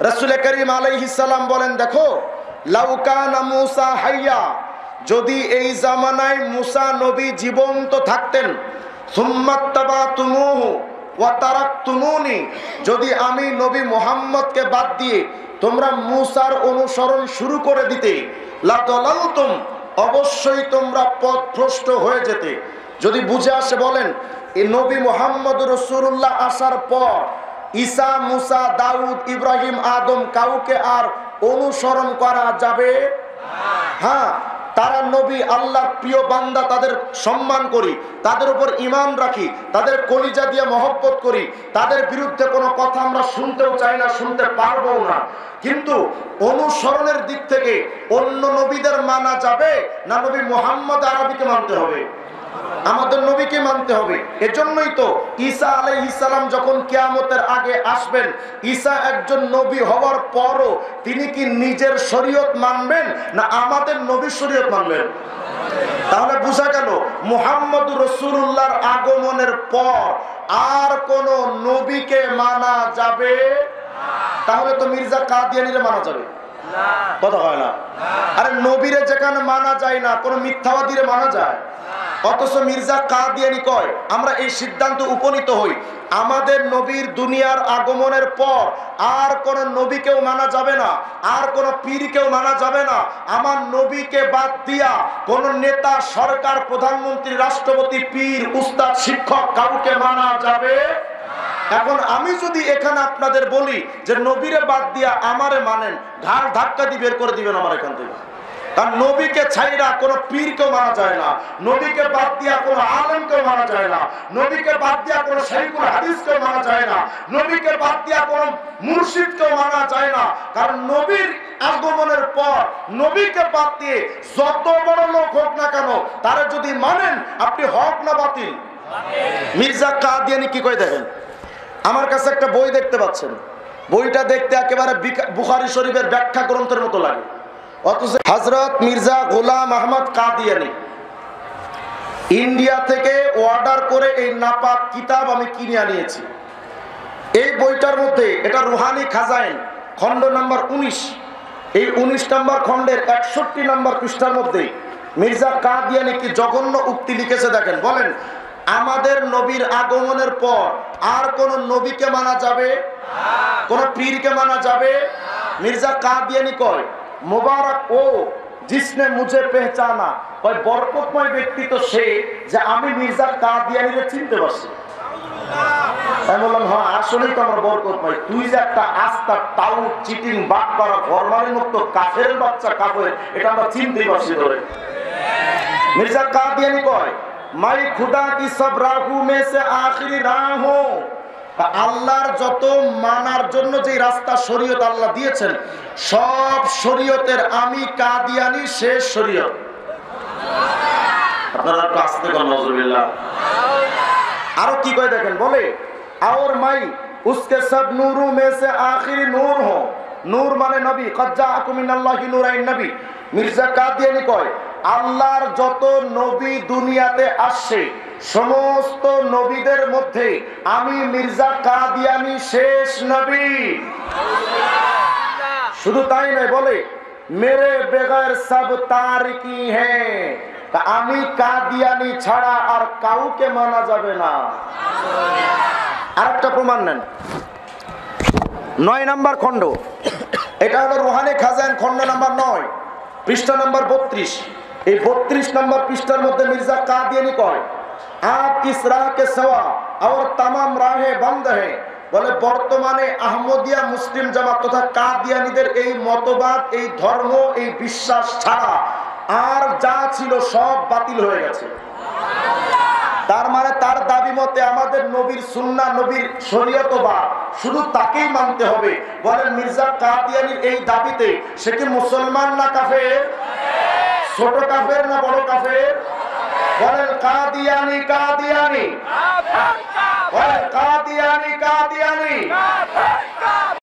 রাসূল করিম আলাইহিস সালাম বলেন, দেখো লাউ কানা মূসা হাইয়া, যদি এই জামানায় মূসা নবী জীবন্ত থাকতেন, সুম্মাত্তাবাতুমুহু ওয়া তারাকতুমুনি, যদি আমি নবী মুহাম্মদকে বাদ দিয়ে তোমরা মূসার অনুসরণ শুরু করে দিতে, লাদালালতুম, অবশ্যই তোমরা পথভ্রষ্ট হয়ে যেতে। যদি বুঝে আসে বলেন, এই নবী মুহাম্মদ রাসূলুল্লাহ আসার পর ঈসা, মুসা, দাউদ, ইব্রাহিম, আদম কাউকে আর অনুসরণ করা যাবে? হ্যাঁ, তারা নবী, আল্লাহর প্রিয় বান্দা, তাদের সম্মান করি, তাদের উপর ঈমান রাখি, তাদের কলিজা দিয়ে মহব্বত করি, তাদের বিরুদ্ধে কোনো কথা আমরা শুনতেও চাই না, শুনতে পারবো না। কিন্তু অনুসরণের দিক থেকে অন্য নবীদের মানা যাবে না নবী মুহাম্মদ আরবিকে মানতে হবে? আমাদের নবীকে মানতে হবে। এজন্যই তো ঈসা আলাইহিস সালাম যখন কিয়ামতের আগে আসবেন, ঈসা একজন নবী হওয়ার পরও তিনি কি নিজের শরীয়ত মানবেন না আমাদের নবীর শরীয়ত মানবেন? তাহলে বোঝা গেল মুহাম্মদুর রাসূলুল্লাহর আগমনের পর আর কোন নবীকে মানা যাবে? তাহলে তো মির্জা কাদিয়ানীরে মানা যাবে, কথা হয় না? আরে নবীরে যেখানে মানা যায় না, কোন মিথ্যাবাদীরে মানা যায়? অথচ মির্জা কাদিয়ানী কয়, আমরা এই সিদ্ধান্ত উপনীত হই, আমাদের নবীর দুনিয়ার আগমনের পর আর কোন নবীকেও মানা যাবে না, আর কোন পীরকেও মানা যাবে না। আমার নবীকে বাদ দিয়া কোন নেতা, সরকার, প্রধানমন্ত্রী, রাষ্ট্রপতি, পীর, উস্তাদ, শিক্ষক কাউকে মানা যাবে? এখন আমি যদি এখানে আপনাদের বলি যে নবীরে বাদ দিয়া আমারে মানেন, ঘাড় ধাক্কা দিয়ে বের করে দিবেন আমার এখান থেকে। কারণ নবীকে ছাইরা কোনো পীরকেও মানা যায় না, নবীকে বাদ দিয়া কোনো আলেমকেও মানা যায় না, নবীকে বাদ দিয়া কোনো শাইখুল হাদিসকেও মানা যায় না, নবীকে বাদ দিয়া কোনো মুর্শিদকেও মানা যায় না। কারণ নবীর আগমনের পর নবীকে বাদ দিয়ে যত বড় লোক হোক না কেন, তারা যদি মানেন, আপনি হক না বাতিল? মির্জা কাদিয়ানী কি কই দেখেন, আমার কাছে একটা বই দেখতে পাচ্ছেন, বইটা দেখতে একেবারে বুখারী শরীফের ব্যাখ্যা গ্রন্থের মতো লাগে। অথচ হযরত মির্জা গোলাম আহমদ কাদিয়ানী ইন্ডিয়া থেকে অর্ডার করে এই নাপাক কিতাব আমি কিনে আনিয়েছি। এই বইটার মধ্যে, এটা রুহানি খাজাইন খণ্ড নাম্বার 19, এই 19 নম্বর খণ্ডের 61 নম্বর পৃষ্ঠার মধ্যে মির্জা কাদিয়ানী কি জঘন্য উক্তি লিখেছে দেখেন। বলেন, আমাদের নবীর আগমনের পর আর কোন নবীকে মানা যাবে? কোন পীরকে মানা যাবে? মির্জা কাদিয়ানী কয়, মুবারক ও जिसने मुझे पहचाना, ওই বরকতময় ব্যক্তি তো সে যে আমি মির্জা কাদিয়ানীরে চিনতে পারছি। আমি বললাম, হ্যাঁ আসলেই তো আমার বরকতময়, তুই যে একটা আস্তা টাউট, চিটিং, বাটপাড়া, ঘরমারির মতো কাফের বাচ্চা কাফের, এটা আমরা চিনতেই পারছি ধরে। মির্জা কাদিয়ানী কয়, মাই খুদা কি সব রাহু মে সে আখিরি রাহ হো, আল্লাহর যত মানার জন্য যে রাস্তা শরীয়ত আল্লাহ দিয়েছেন, সব শরীয়তের আমি কাদিয়ানী শেষ শরীয়ত। আপনারা একটু আস্তে বলেন নাউজুবিল্লাহ। আরো কি কয় দেখেন, বলে और मैं उसके सब नूरों में से आखिरी नूर हूं, नूर माने नबी, कद जाअकुम मिनाल्लाहि नूराइन नबी। মির্জা কাদিয়ানী কয়, আল্লাহর যত নবী দুনিয়াতে আসছে, সমস্ত নবীদের মধ্যে আমি মির্জা কাদিয়ানী শেষ নবী। শুধু তাই নয়, বলে মেরে বেগর সব তারিকি হ্যাঁ, আমি কাদিয়ানী ছাড়া আর কাউকে মানা যাবে না। আরেকটা প্রমাণ নেন, 9 নম্বর খণ্ড, এটা হলো রুহানি খাজাইন খণ্ড নাম্বার 9 পৃষ্ঠা নাম্বার 32। এই 32 নম্বর পৃষ্ঠার মধ্যে মির্জা কাদিয়ানী কয়, आप इस राह के सिवा और तमाम राहें बंद हैं। বলে বর্তমানে আহমদিয়া, মুসলিম জামাত তথা কাদিয়ানীদের এই মতবাদ, এই ধর্ম, এই বিশ্বাস ছাড়া আর যা ছিল সব বাতিল হয়ে গেছে। তার মানে তার দাবি মতে আমাদের নবীর সুন্নাহ, নবীর শরীয়ত বা শুধু তাকেই মানতে হবে। বলেন, মির্জা কাদিয়ানীর এই দাবিতে সে কি মুসলমান না কাফের? ছোট কাফের না বড় কাফের? বলেন, কাদিয়ানী কাদিয়ানী, বলেন কাদিয়ানী কাদিয়ানী।